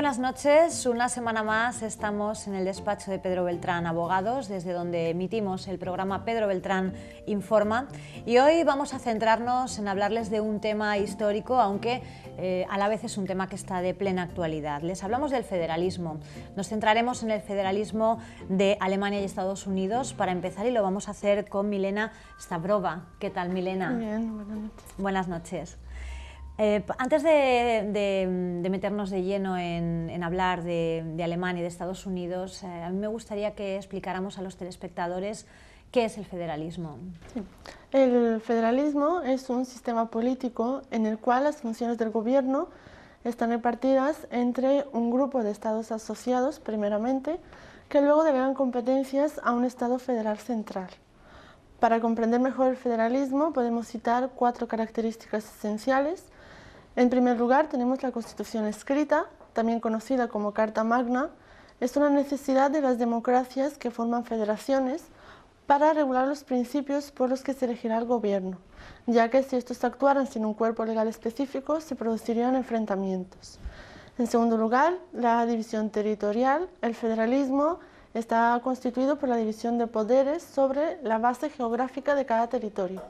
buenas noches, una semana más estamos en el despacho de Pedro Beltrán Abogados, desde donde emitimos el programa Pedro Beltrán Informa, y hoy vamos a centrarnos en hablarles de un tema histórico, aunque a la vez es un tema que está de plena actualidad. Les hablamos del federalismo. Nos centraremos en el federalismo de Alemania y Estados Unidos para empezar, y lo vamos a hacer con Milena Stavrova. ¿Qué tal, Milena? Muy bien, buenas noches. Buenas noches. Antes de meternos de lleno en hablar de Alemania y de Estados Unidos, a mí me gustaría que explicáramos a los telespectadores qué es el federalismo. Sí. El federalismo es un sistema político en el cual las funciones del gobierno están repartidas entre un grupo de estados asociados, primeramente, que luego delegan competencias a un estado federal central. Para comprender mejor el federalismo podemos citar 4 características esenciales. En primer lugar, tenemos la Constitución escrita, también conocida como Carta Magna. Es una necesidad de las democracias que forman federaciones para regular los principios por los que se elegirá el gobierno, ya que si estos actuaran sin un cuerpo legal específico, se producirían enfrentamientos. En segundo lugar, la división territorial. El federalismo está constituido por la división de poderes sobre la base geográfica de cada territorio.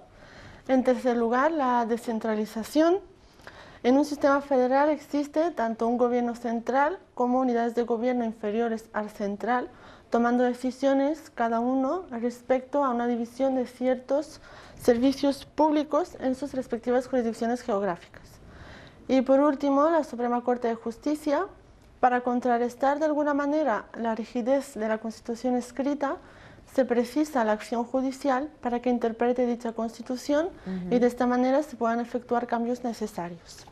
En tercer lugar, la descentralización. En un sistema federal existe tanto un gobierno central como unidades de gobierno inferiores al central, tomando decisiones cada uno respecto a una división de ciertos servicios públicos en sus respectivas jurisdicciones geográficas. Y por último, la Suprema Corte de Justicia. Para contrarrestar de alguna manera la rigidez de la Constitución escrita, se precisa la acción judicial para que interprete dicha Constitución y de esta manera se puedan efectuar cambios necesarios.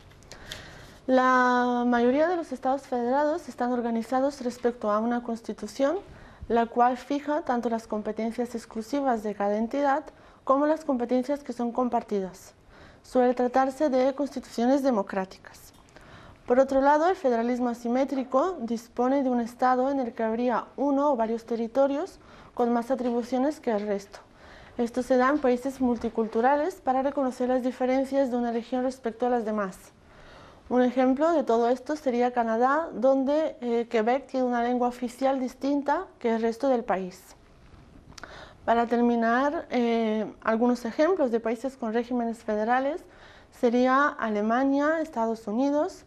La mayoría de los estados federados están organizados respecto a una Constitución, la cual fija tanto las competencias exclusivas de cada entidad como las competencias que son compartidas. Suele tratarse de constituciones democráticas. Por otro lado, el federalismo asimétrico dispone de un estado en el que habría uno o varios territorios con más atribuciones que el resto. Esto se da en países multiculturales para reconocer las diferencias de una región respecto a las demás. Un ejemplo de todo esto sería Canadá, donde Quebec tiene una lengua oficial distinta que el resto del país. Para terminar, algunos ejemplos de países con regímenes federales sería Alemania, Estados Unidos,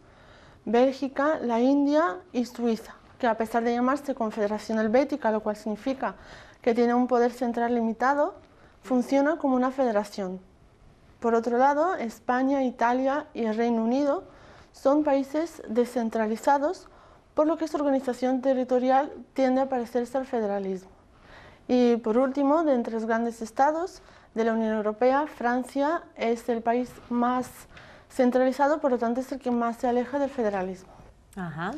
Bélgica, la India y Suiza, que a pesar de llamarse Confederación Helvética, lo cual significa que tiene un poder central limitado, funciona como una federación. Por otro lado, España, Italia y el Reino Unido son países descentralizados, por lo que su organización territorial tiende a parecerse al federalismo. Y por último, de entre los grandes estados de la Unión Europea, Francia es el país más centralizado, por lo tanto es el que más se aleja del federalismo. Ajá.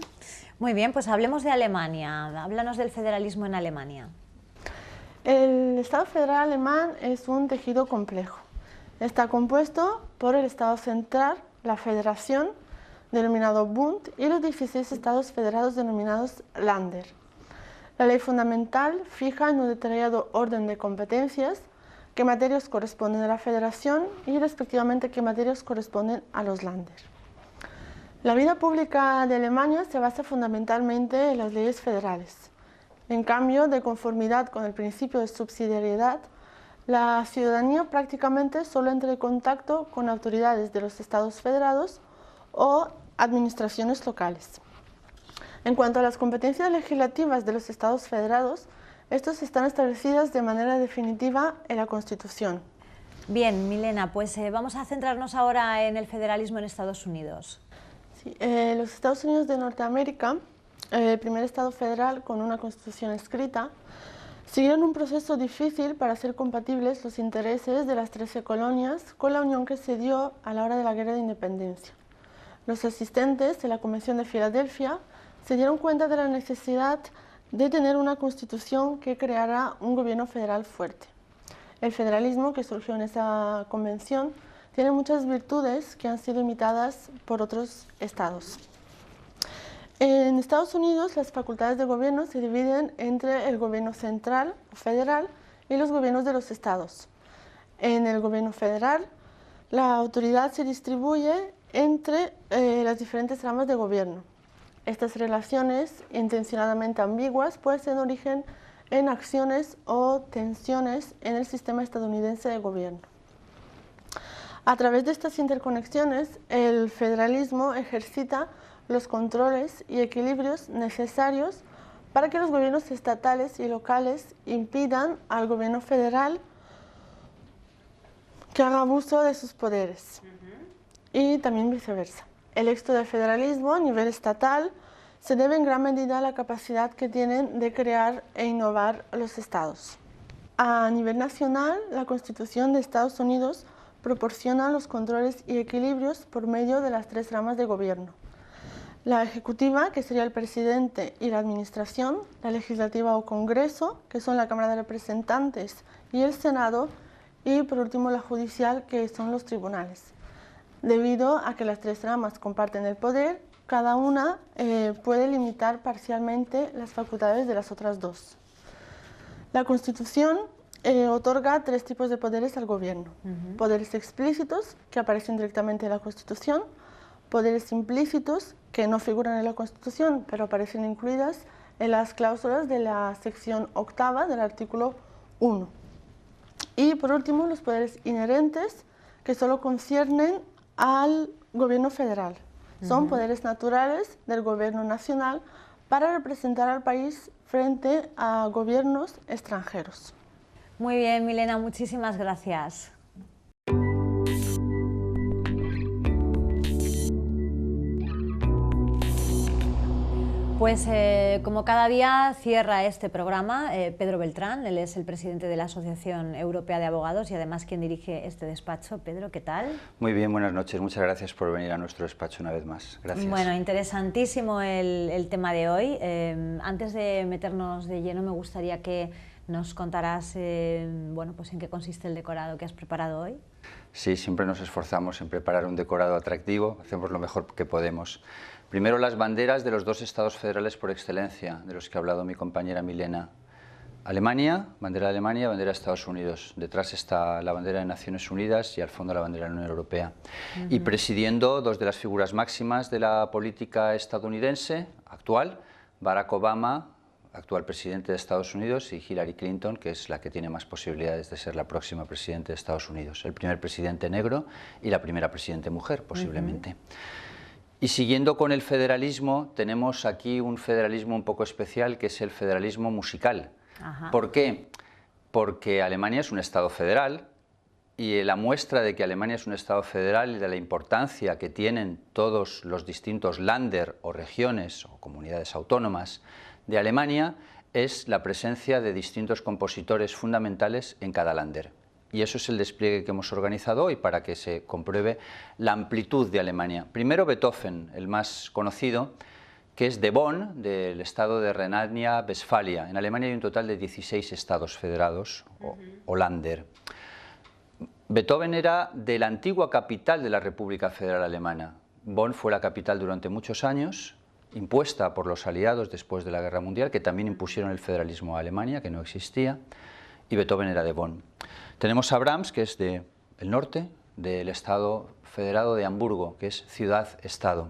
Muy bien, pues hablemos de Alemania. Háblanos del federalismo en Alemania. El Estado federal alemán es un tejido complejo. Está compuesto por el Estado central, la Federación, denominado Bund, y los 16 estados federados denominados Länder. La ley fundamental fija en un detallado orden de competencias qué materias corresponden a la Federación y respectivamente qué materias corresponden a los Länder. La vida pública de Alemania se basa fundamentalmente en las leyes federales. En cambio, de conformidad con el principio de subsidiariedad, la ciudadanía prácticamente solo entra en contacto con autoridades de los estados federados o administraciones locales. En cuanto a las competencias legislativas de los estados federados, estas están establecidas de manera definitiva en la Constitución. Bien, Milena, pues vamos a centrarnos ahora en el federalismo en Estados Unidos. Sí, los Estados Unidos de Norteamérica, el primer estado federal con una Constitución escrita, siguieron un proceso difícil para hacer compatibles los intereses de las 13 colonias con la unión que se dio a la hora de la Guerra de Independencia. Los asistentes de la Convención de Filadelfia se dieron cuenta de la necesidad de tener una constitución que creara un gobierno federal fuerte. El federalismo que surgió en esa convención tiene muchas virtudes que han sido imitadas por otros estados. En Estados Unidos, las facultades de gobierno se dividen entre el gobierno central o federal y los gobiernos de los estados. En el gobierno federal, la autoridad se distribuye entre las diferentes ramas de gobierno. Estas relaciones, intencionadamente ambiguas, pueden ser de origen en acciones o tensiones en el sistema estadounidense de gobierno. A través de estas interconexiones, el federalismo ejercita los controles y equilibrios necesarios para que los gobiernos estatales y locales impidan al gobierno federal que haga abuso de sus poderes, y también viceversa. El éxito del federalismo a nivel estatal se debe en gran medida a la capacidad que tienen de crear e innovar los estados. A nivel nacional, la Constitución de Estados Unidos proporciona los controles y equilibrios por medio de las tres ramas de gobierno. La ejecutiva, que sería el presidente y la administración, la legislativa o Congreso, que son la Cámara de Representantes y el Senado, y por último la judicial, que son los tribunales. Debido a que las tres ramas comparten el poder, cada una puede limitar parcialmente las facultades de las otras dos. La Constitución otorga tres tipos de poderes al gobierno. Poderes explícitos, que aparecen directamente en la Constitución; poderes implícitos, que no figuran en la Constitución, pero aparecen incluidas en las cláusulas de la sección 8ª del artículo 1. Y por último, los poderes inherentes, que solo conciernen al gobierno federal. Son poderes naturales del gobierno nacional para representar al país frente a gobiernos extranjeros. Muy bien, Milena, muchísimas gracias. Pues como cada día cierra este programa Pedro Beltrán. Él es el presidente de la Asociación Europea de Abogados y además quien dirige este despacho. Pedro, ¿qué tal? Muy bien, buenas noches. Muchas gracias por venir a nuestro despacho una vez más. Gracias. Bueno, interesantísimo el tema de hoy. Antes de meternos de lleno, me gustaría que nos contarás bueno, pues en qué consiste el decorado que has preparado hoy. Sí, siempre nos esforzamos en preparar un decorado atractivo. Hacemos lo mejor que podemos. Primero, las banderas de los dos estados federales por excelencia, de los que ha hablado mi compañera Milena. Alemania, bandera de Alemania, bandera de Estados Unidos. Detrás está la bandera de Naciones Unidas y al fondo la bandera de la Unión Europea. Y presidiendo dos de las figuras máximas de la política estadounidense actual, Barack Obama, actual presidente de Estados Unidos, y Hillary Clinton, que es la que tiene más posibilidades de ser la próxima presidenta de Estados Unidos. El primer presidente negro y la primera presidente mujer, posiblemente. Y siguiendo con el federalismo, tenemos aquí un federalismo un poco especial, que es el federalismo musical. ¿Por qué? Porque Alemania es un estado federal, y la muestra de que Alemania es un estado federal y de la importancia que tienen todos los distintos Länder o regiones o comunidades autónomas de Alemania es la presencia de distintos compositores fundamentales en cada Länder. Y eso es el despliegue que hemos organizado hoy para que se compruebe la amplitud de Alemania. Primero Beethoven, el más conocido, que es de Bonn, del estado de Renania-Westfalia. En Alemania hay un total de 16 estados federados, o Länder. Beethoven era de la antigua capital de la República Federal Alemana. Bonn fue la capital durante muchos años, impuesta por los aliados después de la Guerra Mundial, que también impusieron el federalismo a Alemania, que no existía, y Beethoven era de Bonn. Tenemos a Brahms, que es del norte, del estado federado de Hamburgo, que es ciudad-estado.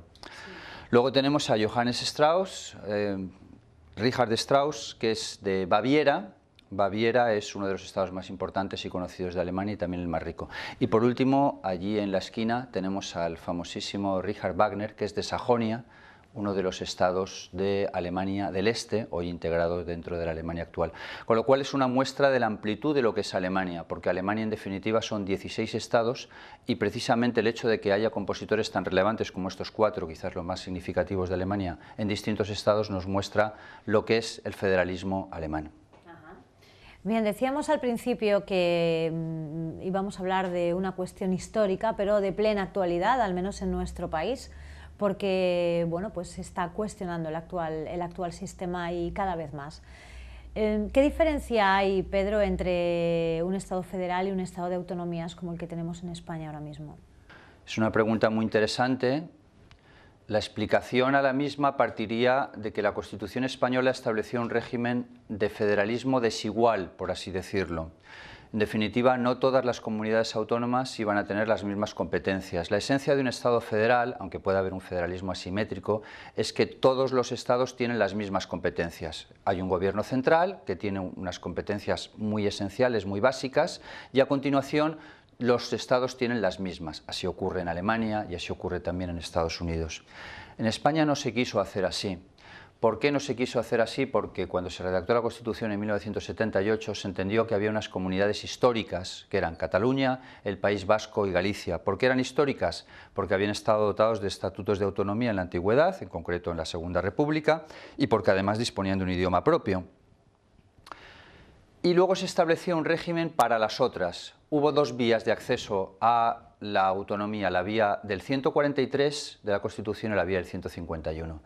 Luego tenemos a Johannes Strauss, Richard Strauss, que es de Baviera. Baviera es uno de los estados más importantes y conocidos de Alemania y también el más rico. Y por último, allí en la esquina tenemos al famosísimo Richard Wagner, que es de Sajonia, uno de los estados de Alemania del Este, hoy integrado dentro de la Alemania actual. Con lo cual es una muestra de la amplitud de lo que es Alemania, porque Alemania en definitiva son 16 estados y precisamente el hecho de que haya compositores tan relevantes como estos cuatro, quizás los más significativos de Alemania, en distintos estados nos muestra lo que es el federalismo alemán. Bien, decíamos al principio que íbamos a hablar de una cuestión histórica, pero de plena actualidad, al menos en nuestro país, porque bueno, pues se está cuestionando el actual sistema y cada vez más. ¿Qué diferencia hay, Pedro, entre un Estado federal y un Estado de autonomías como el que tenemos en España ahora mismo? Es una pregunta muy interesante. La explicación a la misma partiría de que la Constitución española estableció un régimen de federalismo desigual, por así decirlo. En definitiva, no todas las comunidades autónomas iban a tener las mismas competencias. La esencia de un Estado federal, aunque pueda haber un federalismo asimétrico, es que todos los estados tienen las mismas competencias. Hay un gobierno central que tiene unas competencias muy esenciales, muy básicas, y a continuación los estados tienen las mismas. Así ocurre en Alemania y así ocurre también en Estados Unidos. En España no se quiso hacer así. ¿Por qué no se quiso hacer así? Porque cuando se redactó la Constitución en 1978 se entendió que había unas comunidades históricas, que eran Cataluña, el País Vasco y Galicia. ¿Por qué eran históricas? Porque habían estado dotados de estatutos de autonomía en la antigüedad, en concreto en la Segunda República, y porque además disponían de un idioma propio. Y luego se estableció un régimen para las otras. Hubo dos vías de acceso a la autonomía, la vía del 143 de la Constitución y la vía del 151.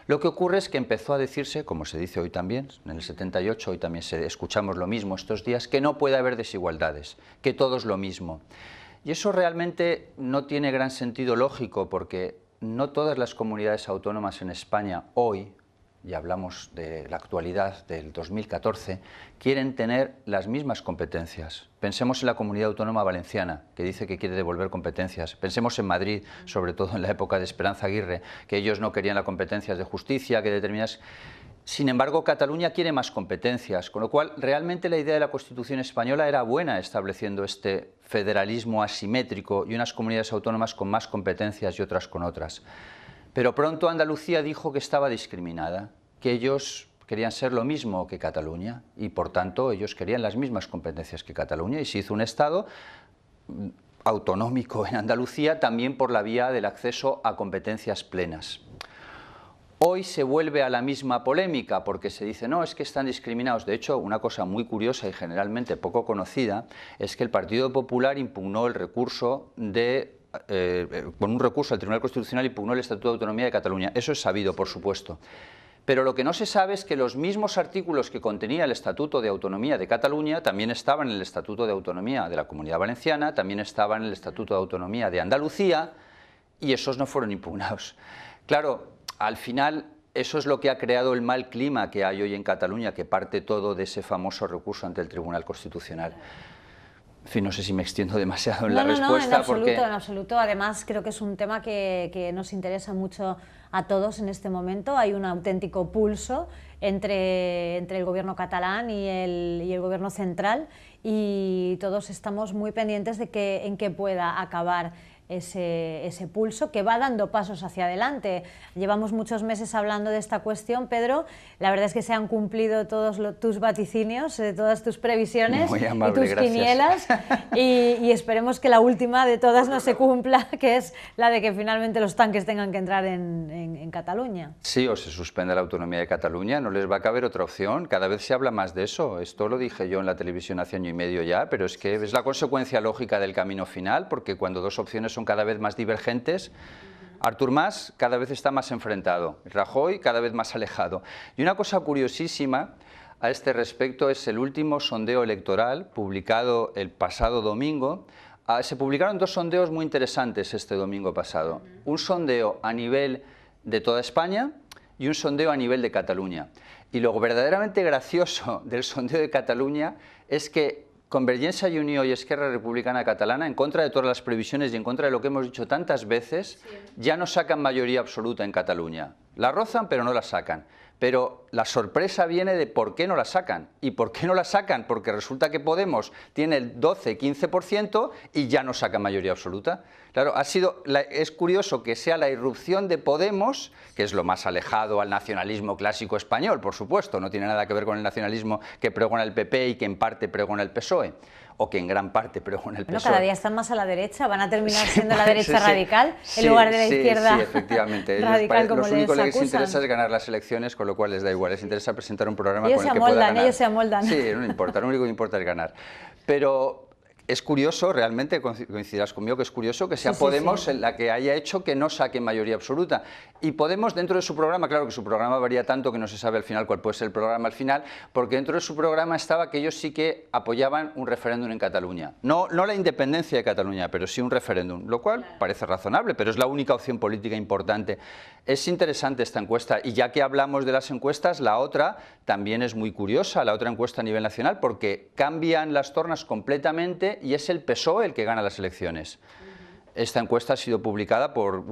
Lo que ocurre es que empezó a decirse, como se dice hoy también, en el 78, hoy también escuchamos lo mismo estos días, que no puede haber desigualdades, que todo es lo mismo. Y eso realmente no tiene gran sentido lógico, porque no todas las comunidades autónomas en España hoy, y hablamos de la actualidad del 2014, quieren tener las mismas competencias. Pensemos en la Comunidad Autónoma Valenciana, que dice que quiere devolver competencias. Pensemos en Madrid, sobre todo en la época de Esperanza Aguirre, que ellos no querían las competencias de justicia, que determinadas... Sin embargo, Cataluña quiere más competencias, con lo cual realmente la idea de la Constitución española era buena, estableciendo este federalismo asimétrico y unas comunidades autónomas con más competencias y otras con otras. Pero pronto Andalucía dijo que estaba discriminada, que ellos querían ser lo mismo que Cataluña y por tanto ellos querían las mismas competencias que Cataluña y se hizo un Estado autonómico en Andalucía también por la vía del acceso a competencias plenas. Hoy se vuelve a la misma polémica porque se dice no, es que están discriminados. De hecho, una cosa muy curiosa y generalmente poco conocida es que el Partido Popular impugnó el recurso con un recurso al Tribunal Constitucional impugnó el Estatuto de Autonomía de Cataluña. Eso es sabido, por supuesto. Pero lo que no se sabe es que los mismos artículos que contenía el Estatuto de Autonomía de Cataluña también estaban en el Estatuto de Autonomía de la Comunidad Valenciana, también estaban en el Estatuto de Autonomía de Andalucía, y esos no fueron impugnados. Claro, al final eso es lo que ha creado el mal clima que hay hoy en Cataluña, que parte todo de ese famoso recurso ante el Tribunal Constitucional. En fin, no sé si me extiendo demasiado en la respuesta. No, en absoluto. Además, creo que es un tema que nos interesa mucho a todos en este momento. Hay un auténtico pulso entre el gobierno catalán y el gobierno central y todos estamos muy pendientes de en qué pueda acabar ese pulso que va dando pasos hacia adelante. Llevamos muchos meses hablando de esta cuestión, Pedro. La verdad es que se han cumplido todos tus vaticinios, todas tus previsiones Muy amable, y tus gracias. quinielas y esperemos que la última de todas no se cumpla, que es la de que finalmente los tanques tengan que entrar en Cataluña. Sí, o se suspende la autonomía de Cataluña, no les va a caber otra opción. Cada vez se habla más de eso. Esto lo dije yo en la televisión hace año y medio ya, pero es que es la consecuencia lógica del camino final, porque cuando dos opciones son cada vez más divergentes, Artur Mas cada vez está más enfrentado, Rajoy cada vez más alejado. Y una cosa curiosísima a este respecto es el último sondeo electoral publicado el pasado domingo. Se publicaron dos sondeos muy interesantes este domingo pasado. Un sondeo a nivel de toda España y un sondeo a nivel de Cataluña. Y lo verdaderamente gracioso del sondeo de Cataluña es que Convergencia y Unió y Esquerra Republicana Catalana, en contra de todas las previsiones y en contra de lo que hemos dicho tantas veces, ya no sacan mayoría absoluta en Cataluña. La rozan, pero no la sacan. Pero la sorpresa viene de por qué no la sacan. ¿Y por qué no la sacan? Porque resulta que Podemos tiene el 12-15% y ya no saca mayoría absoluta. Claro, es curioso que sea la irrupción de Podemos, que es lo más alejado al nacionalismo clásico español, por supuesto, no tiene nada que ver con el nacionalismo que pregona el PP y que en parte pregona el PSOE, o que en gran parte pregona el PSOE. Bueno, cada día están más a la derecha, van a terminar siendo la derecha radical en lugar de la izquierda. Sí, efectivamente. Radical, como lo único que les acusan. interesa es ganar las elecciones, con lo cual les da igual, les interesa presentar un programa Ellos con el que pueda ganar. Ellos se amoldan. Sí, no importa, lo único que importa es ganar. Pero es curioso, realmente coincidirás conmigo que es curioso que sea Sí, Podemos sí. la que haya hecho que no saque mayoría absoluta. Y Podemos, dentro de su programa, claro que su programa varía tanto que no se sabe al final cuál puede ser el programa al final, porque dentro de su programa estaba que ellos sí que apoyaban un referéndum en Cataluña. No la independencia de Cataluña, pero sí un referéndum, lo cual parece razonable, pero es la única opción política importante. Es interesante esta encuesta, y ya que hablamos de las encuestas, la otra también es muy curiosa, la otra encuesta a nivel nacional, porque cambian las tornas completamente y es el PSOE el que gana las elecciones. Esta encuesta ha sido publicada por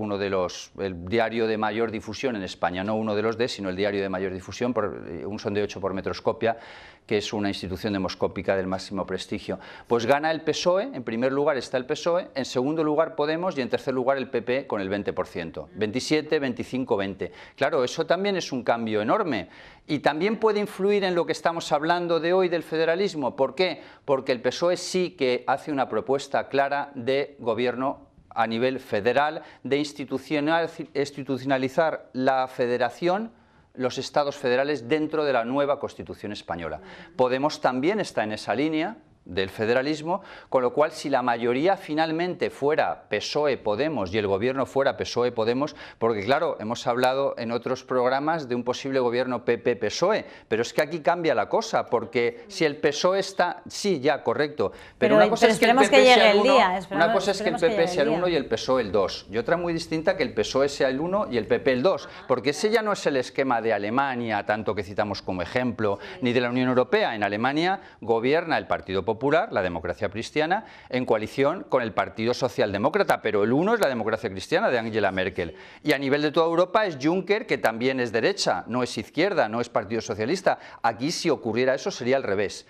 el diario de mayor difusión en España, no uno de los sino el diario de mayor difusión, por un sondeo hecho por Metroscopia, que es una institución demoscópica del máximo prestigio. Pues gana el PSOE, en primer lugar está el PSOE, en segundo lugar Podemos y en tercer lugar el PP con el 20%, 27, 25, 20. Claro, eso también es un cambio enorme y también puede influir en lo que estamos hablando de hoy del federalismo. ¿Por qué? Porque el PSOE sí que hace una propuesta clara de gobierno a nivel federal, de institucionalizar la federación, los estados federales dentro de la nueva Constitución española. Podemos también está en esa línea del federalismo, con lo cual si la mayoría finalmente fuera PSOE-Podemos y el gobierno fuera PSOE-Podemos, porque claro, hemos hablado en otros programas de un posible gobierno PP-PSOE, pero es que aquí cambia la cosa, porque si el PSOE está, sí, ya, correcto, pero una cosa es que el PP sea el 1, una cosa es que el PP sea el 1 y el PSOE el 2, y otra muy distinta que el PSOE sea el 1 y el PP el 2, porque ese ya no es el esquema de Alemania, tanto que citamos como ejemplo, ni de la Unión Europea. En Alemania gobierna el Partido Popular, la democracia cristiana, en coalición con el Partido Socialdemócrata, pero el uno es la democracia cristiana de Angela Merkel. Y a nivel de toda Europa es Juncker, que también es derecha, no es izquierda, no es Partido Socialista. Aquí si ocurriera eso sería al revés.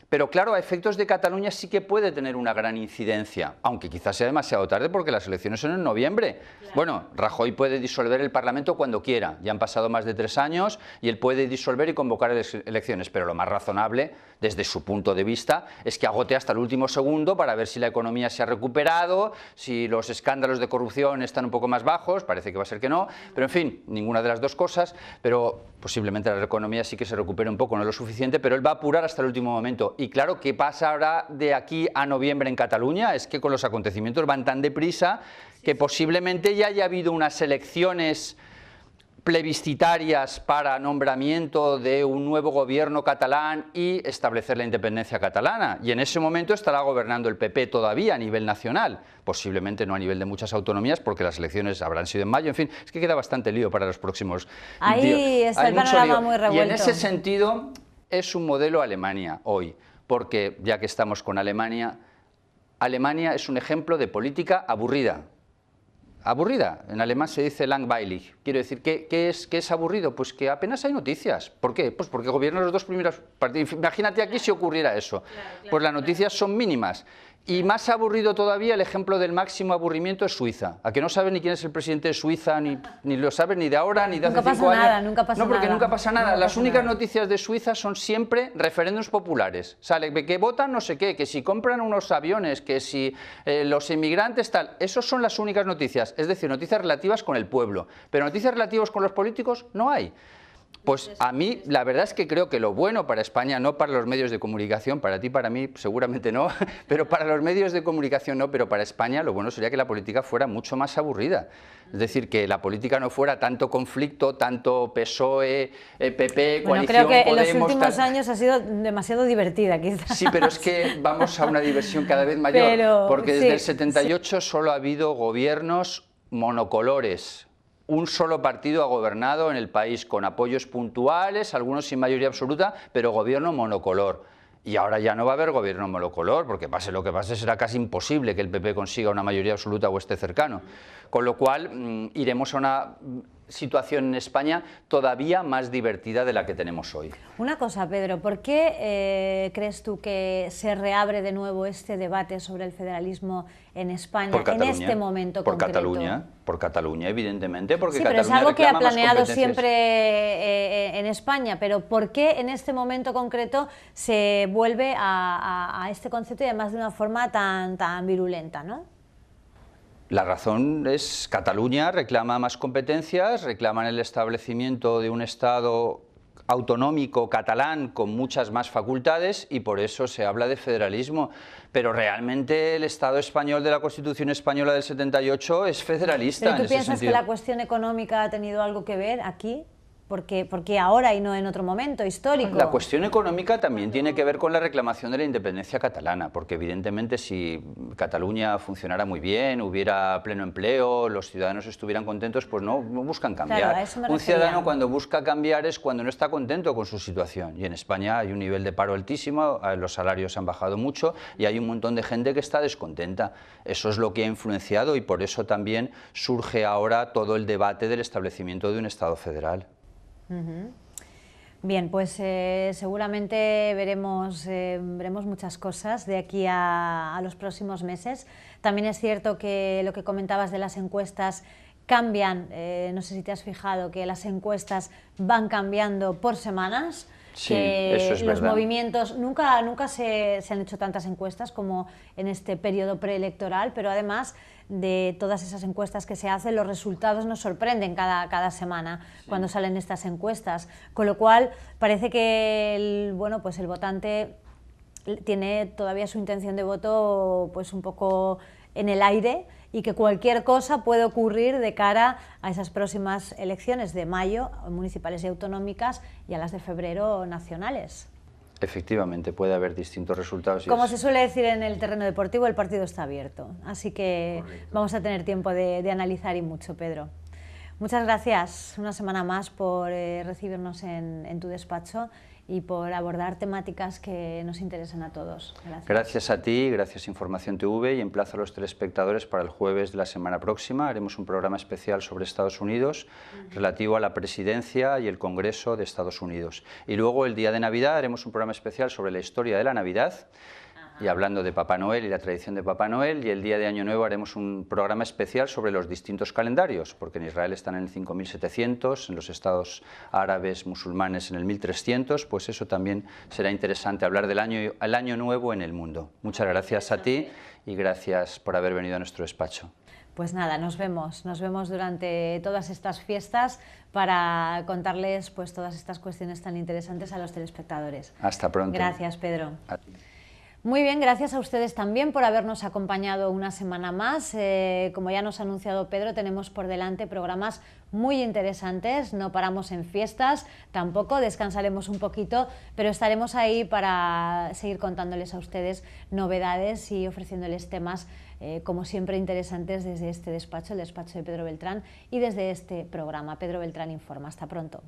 Pero claro, a efectos de Cataluña sí que puede tener una gran incidencia, aunque quizás sea demasiado tarde porque las elecciones son en noviembre. Claro. Bueno, Rajoy puede disolver el Parlamento cuando quiera, ya han pasado más de 3 años y él puede disolver y convocar elecciones, pero lo más razonable, desde su punto de vista, es que agote hasta el último segundo para ver si la economía se ha recuperado, si los escándalos de corrupción están un poco más bajos, parece que va a ser que no, pero en fin, ninguna de las dos cosas, pero posiblemente la economía sí que se recupere un poco, no lo suficiente, pero él va a apurar hasta el último momento. Y claro, ¿qué pasa ahora de aquí a noviembre en Cataluña? Es que con los acontecimientos van tan deprisa que posiblemente ya haya habido unas elecciones plebiscitarias para nombramiento de un nuevo gobierno catalán y establecer la independencia catalana. Y en ese momento estará gobernando el PP todavía a nivel nacional, posiblemente no a nivel de muchas autonomías porque las elecciones habrán sido en mayo. En fin, es que queda bastante lío para los próximos días. Ahí está el panorama muy revuelto. Y en ese sentido es un modelo Alemania hoy, porque ya que estamos con Alemania, Alemania es un ejemplo de política aburrida. Aburrida, en alemán se dice langweilig. Quiero decir, ¿qué es aburrido? Pues que apenas hay noticias. ¿Por qué? Pues porque gobiernan los dos primeros partidos. Imagínate aquí si ocurriera eso. Pues las noticias son mínimas. Y más aburrido todavía, el ejemplo del máximo aburrimiento es Suiza. A que no sabes ni quién es el presidente de Suiza, ni lo sabes ni de ahora, ni de hace 5 años. Nunca pasa nada. No, porque nunca pasa nada. Las únicas noticias de Suiza son siempre referéndums populares. Sale que votan no sé qué, que si compran unos aviones, que si los inmigrantes tal. Esas son las únicas noticias. Es decir, noticias relativas con el pueblo. Pero noticias relativas con los políticos no hay. Pues a mí la verdad es que creo que lo bueno para España, no para los medios de comunicación, para ti, para mí seguramente no, pero para los medios de comunicación no, pero para España lo bueno sería que la política fuera mucho más aburrida. Es decir, que la política no fuera tanto conflicto, tanto PSOE, PP, bueno, coalición, creo que Podemos, en los últimos años ha sido demasiado divertida, quizás. Sí, pero es que vamos a una diversión cada vez mayor, porque desde el 78 solo ha habido gobiernos monocolores. Un solo partido ha gobernado en el país con apoyos puntuales, algunos sin mayoría absoluta, pero gobierno monocolor. Y ahora ya no va a haber gobierno monocolor, porque pase lo que pase será casi imposible que el PP consiga una mayoría absoluta o esté cercano. Con lo cual iremos a una situación en España todavía más divertida de la que tenemos hoy. Una cosa, Pedro, ¿por qué crees tú que se reabre de nuevo este debate sobre el federalismo en España en este momento concreto? Por Cataluña, evidentemente, porque sí, Cataluña pero es algo que ha planeado competencias siempre en España, pero ¿por qué en este momento concreto se vuelve a este concepto y además de una forma tan virulenta, ¿no? La razón es Cataluña reclama más competencias, reclaman el establecimiento de un Estado autonómico catalán con muchas más facultades y por eso se habla de federalismo, pero realmente el Estado español de la Constitución española del 78 es federalista. ¿Pero tú piensas que la cuestión económica ha tenido algo que ver aquí? ¿Por qué ahora y no en otro momento histórico? La cuestión económica también tiene que ver con la reclamación de la independencia catalana, porque evidentemente si Cataluña funcionara muy bien, hubiera pleno empleo, los ciudadanos estuvieran contentos, pues no buscan cambiar. Claro, a eso me Un refería. ciudadano cuando busca cambiar es cuando no está contento con su situación. Y en España hay un nivel de paro altísimo, los salarios han bajado mucho y hay un montón de gente que está descontenta. Eso es lo que ha influenciado y por eso también surge ahora todo el debate del establecimiento de un Estado federal. Bien, pues seguramente veremos muchas cosas de aquí a los próximos meses. También es cierto que lo que comentabas de las encuestas cambian, no sé si te has fijado que las encuestas van cambiando por semanas. Sí, que eso es los verdad. movimientos, nunca se han hecho tantas encuestas como en este periodo preelectoral, pero además de todas esas encuestas que se hacen, los resultados nos sorprenden cada semana cuando salen estas encuestas, con lo cual parece que el votante tiene todavía su intención de voto pues un poco en el aire y que cualquier cosa puede ocurrir de cara a esas próximas elecciones de mayo, municipales y autonómicas, y a las de febrero nacionales. Efectivamente, puede haber distintos resultados. Como se suele decir en el terreno deportivo, el partido está abierto, así que vamos a tener tiempo de analizar y mucho, Pedro. Muchas gracias una semana más por recibirnos en tu despacho y por abordar temáticas que nos interesan a todos. Gracias. Gracias a ti, gracias Información TV y emplazo a los telespectadores para el jueves de la semana próxima. Haremos un programa especial sobre Estados Unidos relativo a la presidencia y el Congreso de Estados Unidos. Y luego el día de Navidad haremos un programa especial sobre la historia de la Navidad y hablando de Papá Noel y la tradición de Papá Noel, y el día de Año Nuevo haremos un programa especial sobre los distintos calendarios, porque en Israel están en el 5700, en los estados árabes musulmanes en el 1300, pues eso también será interesante hablar del año nuevo en el mundo. Muchas gracias a ti y gracias por haber venido a nuestro despacho. Pues nada, nos vemos durante todas estas fiestas para contarles pues todas estas cuestiones tan interesantes a los telespectadores. Hasta pronto. Gracias, Pedro. A ti. Muy bien, gracias a ustedes también por habernos acompañado una semana más. Como ya nos ha anunciado Pedro, tenemos por delante programas muy interesantes, no paramos en fiestas, tampoco descansaremos un poquito, pero estaremos ahí para seguir contándoles a ustedes novedades y ofreciéndoles temas, como siempre, interesantes desde este despacho, el despacho de Pedro Beltrán, y desde este programa, Pedro Beltrán Informa. Hasta pronto.